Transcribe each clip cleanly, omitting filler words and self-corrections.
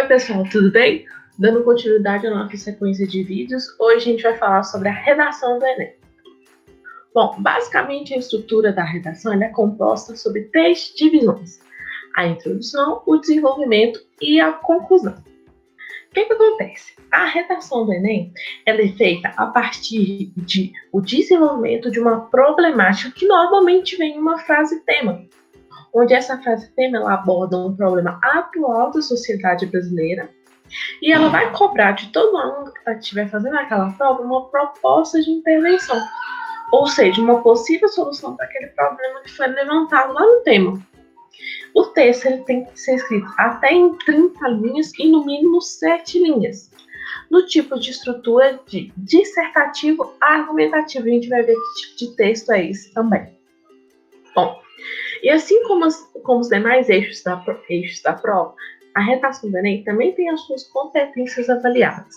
Oi pessoal, tudo bem? Dando continuidade à nossa sequência de vídeos, hoje a gente vai falar sobre a redação do Enem. Bom, basicamente a estrutura da redação é composta sobre 3 divisões: a introdução, o desenvolvimento e a conclusão. O que acontece? A redação do Enem ela é feita a partir do desenvolvimento de uma problemática que normalmente vem em uma frase tema, onde essa frase tema ela aborda um problema atual da sociedade brasileira e ela vai cobrar de todo aluno que estiver fazendo aquela prova uma proposta de intervenção, ou seja, uma possível solução para aquele problema que foi levantado lá no tema. O texto ele tem que ser escrito até em 30 linhas e no mínimo 7 linhas. No tipo de estrutura de dissertativo argumentativo, a gente vai ver que tipo de texto é esse também. Bom, e assim como os demais eixos da prova, a redação do Enem também tem as suas competências avaliadas.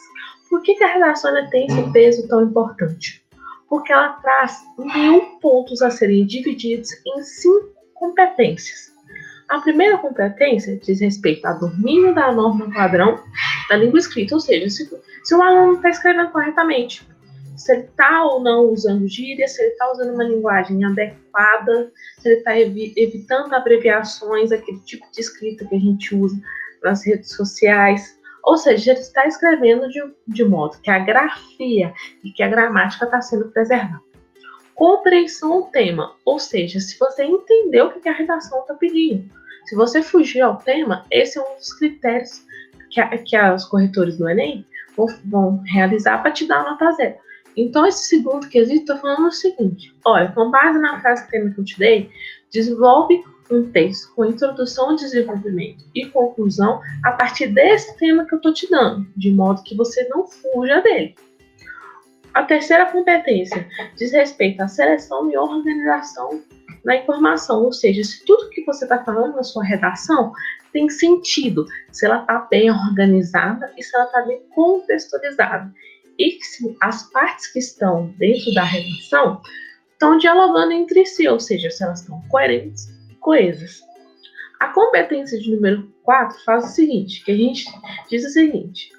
Por que a redação tem esse peso tão importante? Porque ela traz 1000 pontos a serem divididos em 5 competências. A primeira competência diz respeito ao domínio da norma padrão da língua escrita, ou seja, se o aluno está escrevendo corretamente, se ele está ou não usando gírias, se ele está usando uma linguagem adequada, se ele está evitando abreviações, aquele tipo de escrita que a gente usa nas redes sociais, ou seja, ele está escrevendo de modo que a grafia e que a gramática está sendo preservada. Compreensão do tema, ou seja, se você entendeu o que a redação está pedindo. Se você fugir ao tema, esse é um dos critérios que os corretores do Enem vão realizar para te dar a nota 0. Então, esse segundo quesito está falando o seguinte: olha, com base na frase tema que eu te dei, desenvolve um texto com introdução, desenvolvimento e conclusão a partir desse tema que eu estou te dando, de modo que você não fuja dele. A terceira competência diz respeito à seleção e organização da informação, ou seja, se tudo que você está falando na sua redação tem sentido, se ela está bem organizada e se ela está bem contextualizada. E que se as partes que estão dentro da redação estão dialogando entre si, ou seja, se elas estão coerentes e coesas. A competência de número 4 faz o seguinte, que a gente diz o seguinte,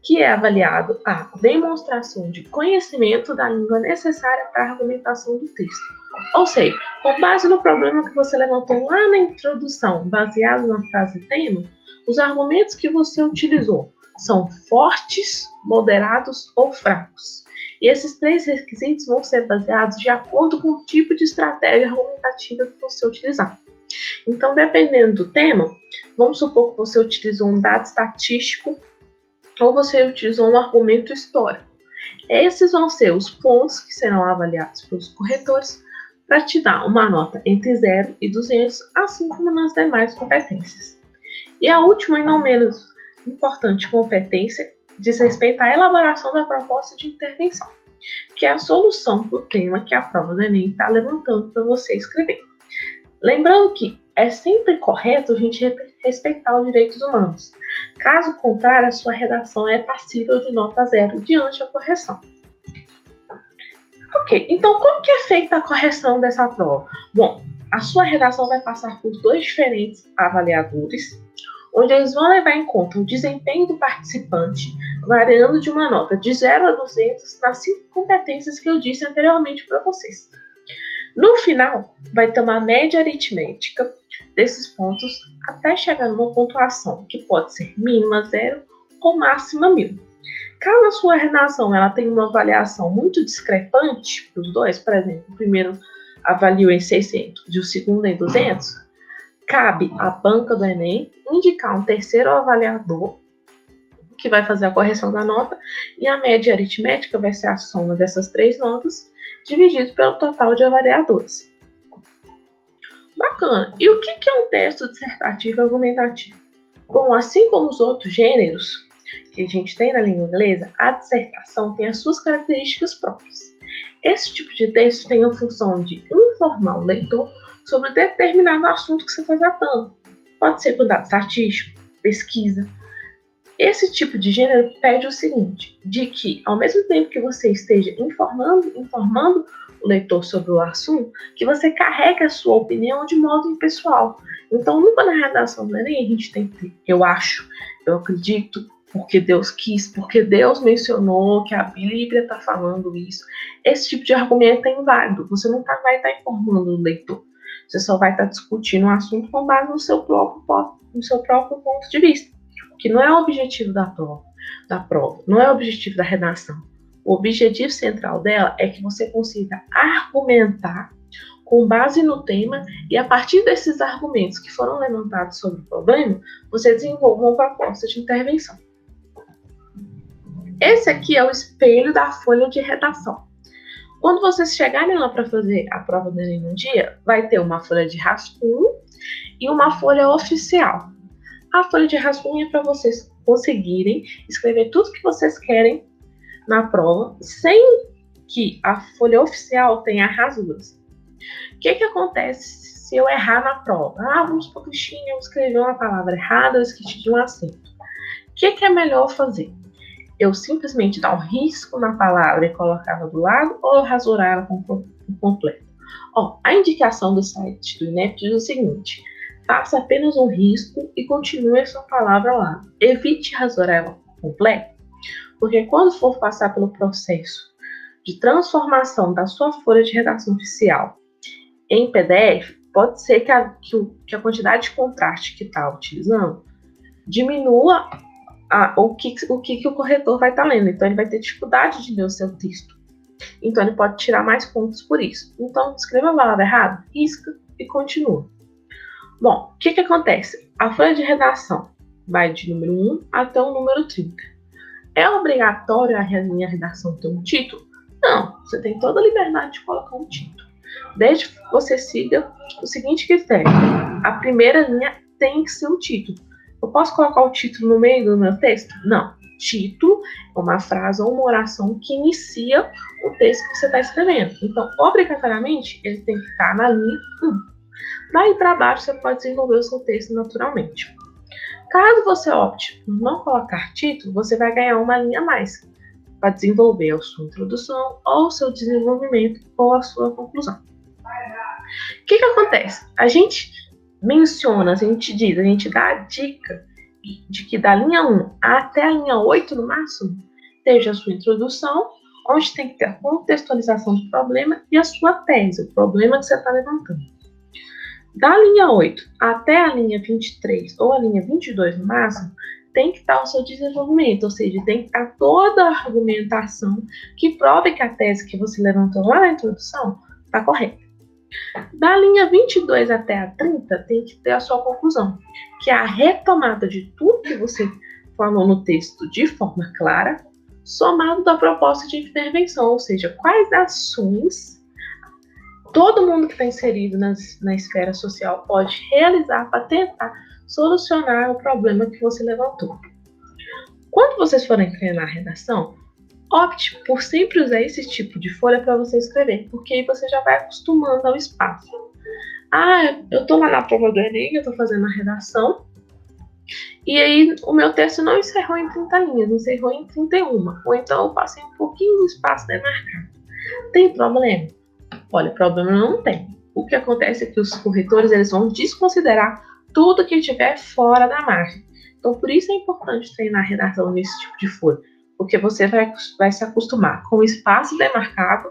que é avaliado a demonstração de conhecimento da língua necessária para a argumentação do texto. Ou seja, com base no problema que você levantou lá na introdução, baseado na frase tema, os argumentos que você utilizou são fortes, moderados ou fracos. E esses 3 requisitos vão ser baseados de acordo com o tipo de estratégia argumentativa que você utilizar. Então, dependendo do tema, vamos supor que você utilizou um dado estatístico ou você utilizou um argumento histórico. Esses vão ser os pontos que serão avaliados pelos corretores para te dar uma nota entre 0 e 200, assim como nas demais competências. E a última e não menos importante competência diz respeito à elaboração da proposta de intervenção, que é a solução do tema que a prova do Enem está levantando para você escrever. Lembrando que é sempre correto a gente respeitar os direitos humanos. Caso contrário, a sua redação é passível de nota 0 diante da correção. Ok, então como que é feita a correção dessa prova? Bom, a sua redação vai passar por 2 diferentes avaliadores, onde eles vão levar em conta o desempenho do participante, variando de uma nota de 0 a 200 nas 5 competências que eu disse anteriormente para vocês. No final, vai ter uma média aritmética desses pontos até chegar numa pontuação que pode ser mínima 0 ou máxima 1000. Caso a sua redação ela tenha uma avaliação muito discrepante para os dois, por exemplo, o primeiro avaliou em 600 e o segundo em 200, cabe à banca do Enem indicar um terceiro avaliador que vai fazer a correção da nota e a média aritmética vai ser a soma dessas 3 notas dividido pelo total de avaliadores. Bacana. E o que é um texto dissertativo argumentativo? Bom, assim como os outros gêneros que a gente tem na língua inglesa, a dissertação tem as suas características próprias. Esse tipo de texto tem a função de informar o leitor sobre determinado assunto que você está tratando. Pode ser com dado estatístico, pesquisa. Esse tipo de gênero pede o seguinte, de que ao mesmo tempo que você esteja informando o leitor sobre o assunto, que você carregue a sua opinião de modo impessoal. Então, nunca na redação do Enem a gente tem que ter, eu eu acredito, porque Deus quis, porque Deus mencionou que a Bíblia está falando isso. Esse tipo de argumento é inválido. Você nunca vai estar informando o leitor. Você só vai estar discutindo um assunto com base no seu próprio ponto de vista, que não é o objetivo da prova, não é o objetivo da redação. O objetivo central dela é que você consiga argumentar com base no tema e, a partir desses argumentos que foram levantados sobre o problema, você desenvolva uma proposta de intervenção. Esse aqui é o espelho da folha de redação. Quando vocês chegarem lá para fazer a prova do Enem um dia, vai ter uma folha de rascunho e uma folha oficial. A folha de rascunho é para vocês conseguirem escrever tudo que vocês querem na prova, sem que a folha oficial tenha rasuras. O que acontece se eu errar na prova? Vamos supor que eu escrevi uma palavra errada, eu esqueci de um acento. O que é melhor fazer? Eu simplesmente dar um risco na palavra e colocar ela do lado, ou eu rasurar ela por completo? A indicação do site do INEP diz o seguinte: faça apenas um risco e continue a sua palavra lá. Evite rasurar ela por completo, porque quando for passar pelo processo de transformação da sua folha de redação oficial em PDF, pode ser que a quantidade de contraste que está utilizando diminua o que o corretor vai estar lendo. Então, ele vai ter dificuldade de ler o seu texto. Então, ele pode tirar mais pontos por isso. Então, escreva a palavra errada, risca e continua. Bom, o que acontece? A folha de redação vai de número 1 até o número 30. É obrigatório a minha redação ter um título? Não, você tem toda a liberdade de colocar um título, desde que você siga o seguinte critério: a primeira linha tem que ser um título. Eu posso colocar o título no meio do meu texto? Não. Título é uma frase ou uma oração que inicia o texto que você está escrevendo. Então, obrigatoriamente, ele tem que estar na linha 1. Daí para baixo, você pode desenvolver o seu texto naturalmente. Caso você opte por não colocar título, você vai ganhar uma linha a mais para desenvolver a sua introdução, ou o seu desenvolvimento, ou a sua conclusão. O que acontece? A gente menciona, a gente dá a dica de que da linha 1 até a linha 8, no máximo, esteja a sua introdução, onde tem que ter a contextualização do problema e a sua tese, o problema que você está levantando. Da linha 8 até a linha 23 ou a linha 22, no máximo, tem que estar o seu desenvolvimento, ou seja, tem que estar toda a argumentação que prove que a tese que você levantou lá na introdução está correta. Da linha 22 até a 30, tem que ter a sua conclusão, que é a retomada de tudo que você falou no texto de forma clara, somado da proposta de intervenção, ou seja, quais ações todo mundo que está inserido na esfera social pode realizar para tentar solucionar o problema que você levantou. Quando vocês forem treinar a redação, opte por sempre usar esse tipo de folha para você escrever, porque aí você já vai acostumando ao espaço. Eu estou lá na prova do Enem, eu estou fazendo a redação, e aí o meu texto não encerrou em 30 linhas, encerrou em 31, ou então eu passei um pouquinho do espaço demarcado. Tem problema? Olha, problema não tem. O que acontece é que os corretores eles vão desconsiderar tudo que estiver fora da margem. Então, por isso é importante treinar a redação nesse tipo de folha, porque você vai se acostumar com o espaço demarcado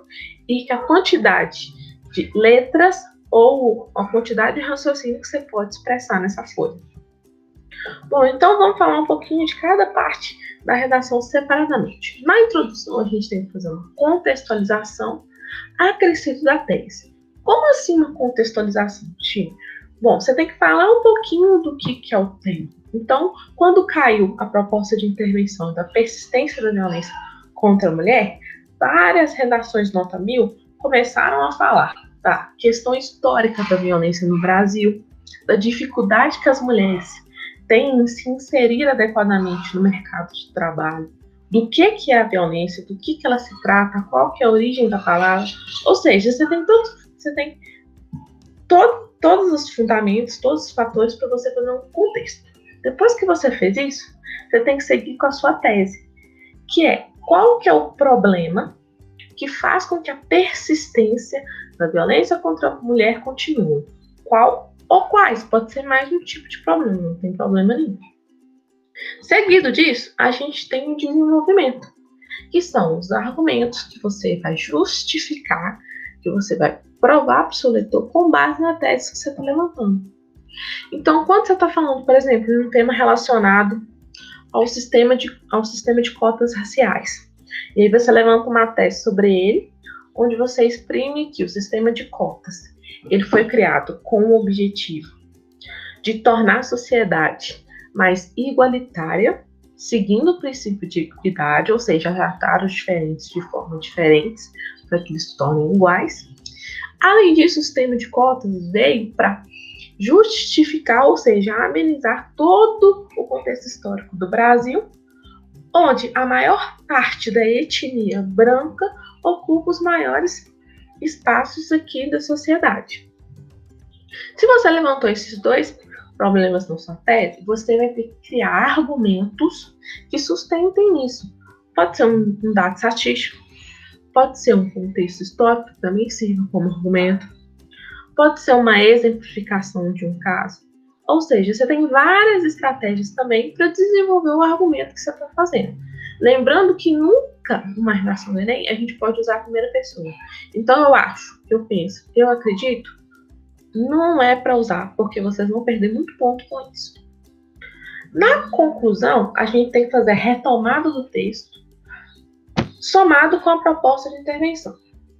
e com a quantidade de letras ou a quantidade de raciocínio que você pode expressar nessa folha. Bom, então vamos falar um pouquinho de cada parte da redação separadamente. Na introdução, a gente tem que fazer uma contextualização acrescido da tese. Como assim uma contextualização, Tim? Bom, você tem que falar um pouquinho do que é o tema. Então, quando caiu a proposta de intervenção da persistência da violência contra a mulher, várias redações nota 1000 começaram a falar da questão histórica da violência no Brasil, da dificuldade que as mulheres têm em se inserir adequadamente no mercado de trabalho, do que é a violência, do que ela se trata, qual que é a origem da palavra. Ou seja, você tem todos os fundamentos, todos os fatores para você fazer um contexto. Depois que você fez isso, você tem que seguir com a sua tese, que é qual que é o problema que faz com que a persistência da violência contra a mulher continue. Qual ou quais? Pode ser mais de um tipo de problema, não tem problema nenhum. Seguido disso, a gente tem o desenvolvimento, que são os argumentos que você vai justificar, que você vai provar para o seu leitor com base na tese que você está levantando. Então, quando você está falando, por exemplo, de um tema relacionado ao sistema de cotas raciais, e aí você levanta uma tese sobre ele, onde você exprime que o sistema de cotas ele foi criado com o objetivo de tornar a sociedade mais igualitária, seguindo o princípio de equidade, ou seja, tratar os diferentes de forma diferentes, para que eles se tornem iguais. Além disso, o sistema de cotas veio para justificar, ou seja, amenizar todo o contexto histórico do Brasil, onde a maior parte da etnia branca ocupa os maiores espaços aqui da sociedade. Se você levantou esses dois problemas na sua tese, você vai ter que criar argumentos que sustentem isso. Pode ser um dado estatístico, pode ser um contexto histórico que também sirva como argumento, pode ser uma exemplificação de um caso. Ou seja, você tem várias estratégias também para desenvolver o argumento que você está fazendo. Lembrando que nunca numa redação do Enem a gente pode usar a primeira pessoa. Então eu acho, eu penso, eu acredito, não é para usar, porque vocês vão perder muito ponto com isso. Na conclusão, a gente tem que fazer a retomada do texto, somado com a proposta de intervenção.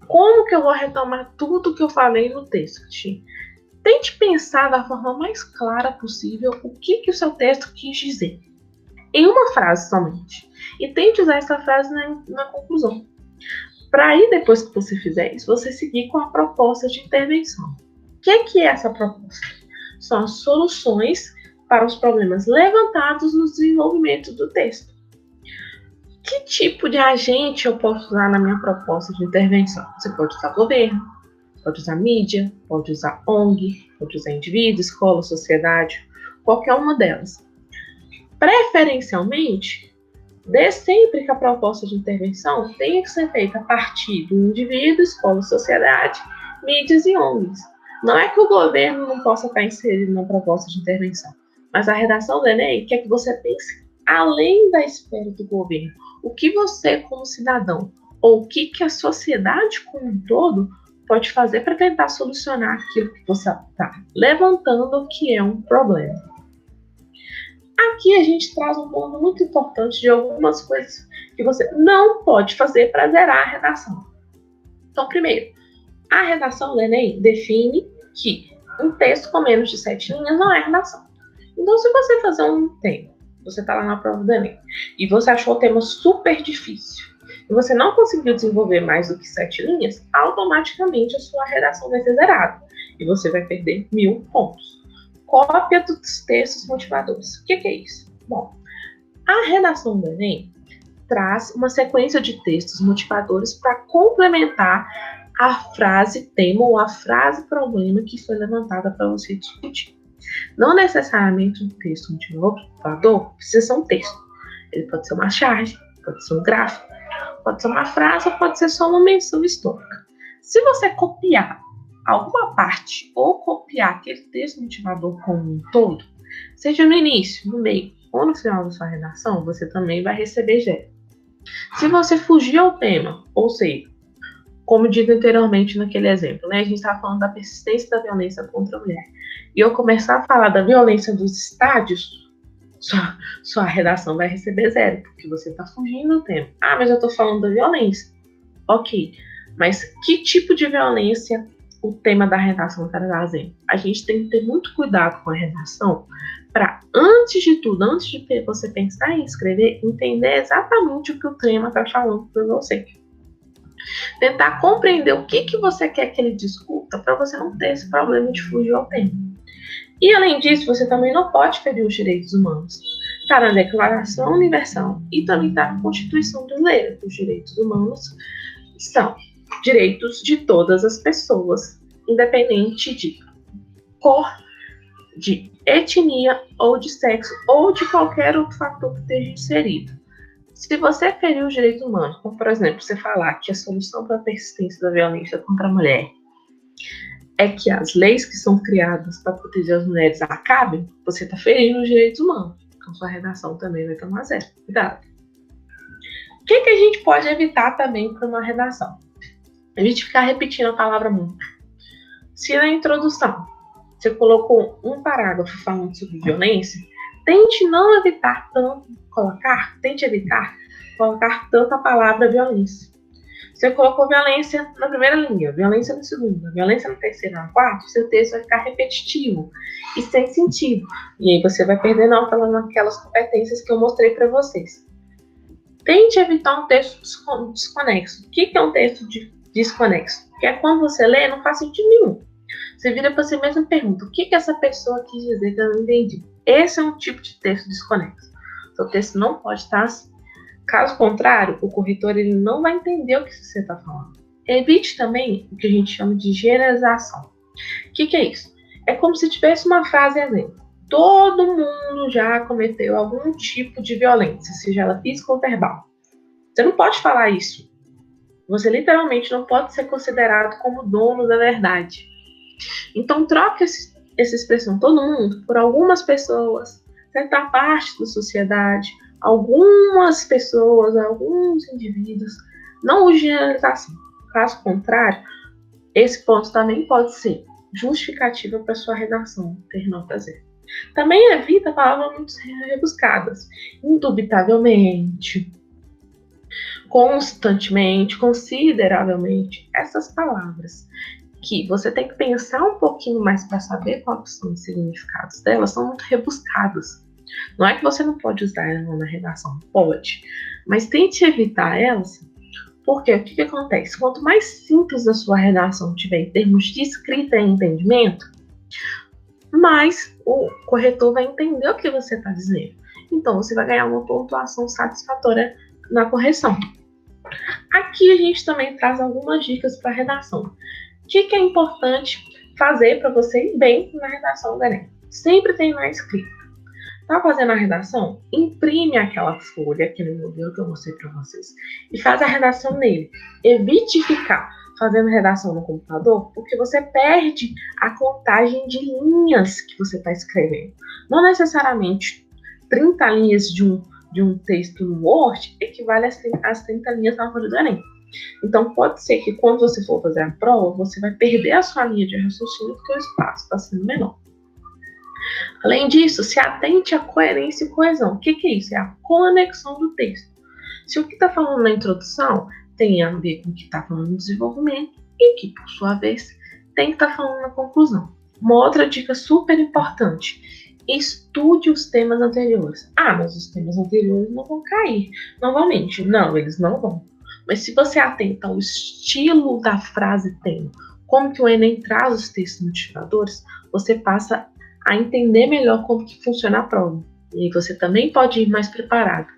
Como que eu vou retomar tudo que eu falei no texto? Tente pensar da forma mais clara possível o que o seu texto quis dizer, em uma frase somente. E tente usar essa frase na conclusão. Para aí, depois que você fizer isso, você seguir com a proposta de intervenção. O que é essa proposta? São as soluções para os problemas levantados no desenvolvimento do texto. Que tipo de agente eu posso usar na minha proposta de intervenção? Você pode usar governo, pode usar mídia, pode usar ONG, pode usar indivíduo, escola, sociedade, qualquer uma delas. Preferencialmente, dê sempre que a proposta de intervenção tenha que ser feita a partir do indivíduo, escola, sociedade, mídias e ONGs. Não é que o governo não possa estar inserido na proposta de intervenção, mas a redação do Enem quer que você pense além da esfera do governo. O que você, como cidadão, ou o que a sociedade como um todo pode fazer para tentar solucionar aquilo que você está levantando que é um problema. Aqui a gente traz um ponto muito importante de algumas coisas que você não pode fazer para zerar a redação. Então, primeiro, a redação do Enem define que um texto com menos de 7 linhas não é redação. Então, se você fazer um tema, você está lá na prova do Enem, e você achou o tema super difícil, e você não conseguiu desenvolver mais do que 7 linhas, automaticamente a sua redação vai ser zerada, e você vai perder 1000 pontos. Cópia dos textos motivadores. O que é isso? Bom, a redação do Enem traz uma sequência de textos motivadores para complementar a frase tema ou a frase problema que foi levantada para você discutir. Não necessariamente um texto motivador precisa ser um texto. Ele pode ser uma charge, pode ser um gráfico, pode ser uma frase ou pode ser só uma menção histórica. Se você copiar alguma parte ou copiar aquele texto motivador como um todo, seja no início, no meio ou no final da sua redação, você também vai receber 0. Se você fugir ao tema, ou seja, como dito anteriormente naquele exemplo, né? A gente estava falando da persistência da violência contra a mulher. E eu começar a falar da violência dos estádios, sua redação vai receber 0, porque você está fugindo do tema. Ah, mas eu estou falando da violência. Ok, mas que tipo de violência o tema da redação está trazendo? A gente tem que ter muito cuidado com a redação para, antes de tudo, antes de você pensar em escrever, entender exatamente o que o tema está falando para você. Tentar compreender o que você quer que ele discuta para você não ter esse problema de fugir ao tema. E, além disso, você também não pode ferir os direitos humanos. Está na Declaração Universal e também está na Constituição Brasileira. Os direitos humanos são direitos de todas as pessoas, independente de cor, de etnia ou de sexo ou de qualquer outro fator que esteja inserido. Se você ferir os direitos humanos, como, por exemplo, você falar que a solução para a persistência da violência contra a mulher é que as leis que são criadas para proteger as mulheres acabem, você está ferindo os direitos humanos. Então sua redação também vai tomar 0. Cuidado. O que a gente pode evitar também para uma redação? A gente ficar repetindo a palavra muito. Se na introdução você colocou um parágrafo falando sobre violência, tente evitar colocar tanto a palavra violência. Você colocou violência na primeira linha, violência na segunda, violência na terceira, na quarta, seu texto vai ficar repetitivo e sem sentido. E aí você vai perder naquelas competências que eu mostrei para vocês. Tente evitar um texto desconexo. O que é um texto desconexo? Que é quando você lê e não faz sentido nenhum. Você vira para você mesmo e pergunta, o que essa pessoa quis dizer que eu não entendi? Esse é um tipo de texto desconexo. Seu texto não pode estar assim. Caso contrário, o corretor ele não vai entender o que você está falando. Evite também o que a gente chama de generalização. O que é isso? É como se tivesse uma frase exemplo. Todo mundo já cometeu algum tipo de violência, seja ela física ou verbal. Você não pode falar isso. Você literalmente não pode ser considerado como dono da verdade. Então troque essa expressão todo mundo por algumas pessoas, certa parte da sociedade, algumas pessoas, alguns indivíduos, não use generalização. Caso contrário, esse ponto também pode ser justificativa para sua redação ter nota 0. Também evita palavras muito rebuscadas. Indubitavelmente, constantemente, consideravelmente, essas palavras que você tem que pensar um pouquinho mais para saber quais são os significados delas, são muito rebuscadas. Não é que você não pode usar ela na redação, pode, mas tente evitar elas, porque o que acontece? Quanto mais simples a sua redação tiver em termos de escrita e entendimento, mais o corretor vai entender o que você está dizendo. Então você vai ganhar uma pontuação satisfatória na correção. Aqui a gente também traz algumas dicas para a redação. O que é importante fazer para você ir bem na redação do Enem? Sempre tem na escrita. Tá fazendo a redação? Imprime aquela folha, aquele modelo que eu mostrei para vocês, e faz a redação nele. Evite ficar fazendo redação no computador, porque você perde a contagem de linhas que você está escrevendo. Não necessariamente 30 linhas de um texto no Word equivale às 30 linhas na folha do Enem. Então, pode ser que quando você for fazer a prova, você vai perder a sua linha de raciocínio porque o espaço está sendo menor. Além disso, se atente à coerência e coesão. O que é isso? É a conexão do texto. Se o que está falando na introdução tem a ver com o que está falando no desenvolvimento e que, por sua vez, tem que estar falando na conclusão. Uma outra dica super importante: estude os temas anteriores. Mas os temas anteriores não vão cair novamente. Não, eles não vão. Mas se você atenta ao estilo da frase tema, como que o Enem traz os textos motivadores, você passa a entender melhor como que funciona a prova. E aí você também pode ir mais preparado.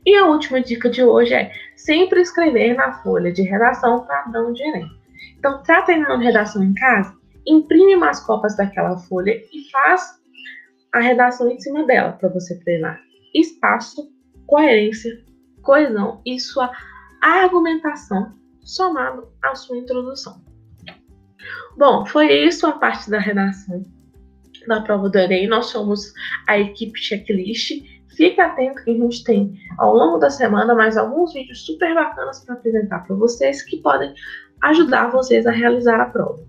E a última dica de hoje é sempre escrever na folha de redação padrão de Enem. Então, está terminando redação em casa? Imprime umas cópias daquela folha e faz a redação em cima dela para você treinar espaço, coerência, coesão e sua argumentação somado à sua introdução. Bom, foi isso a parte da redação da prova do Enem. Nós somos a equipe Checklist. Fique atento que a gente tem ao longo da semana mais alguns vídeos super bacanas para apresentar para vocês que podem ajudar vocês a realizar a prova.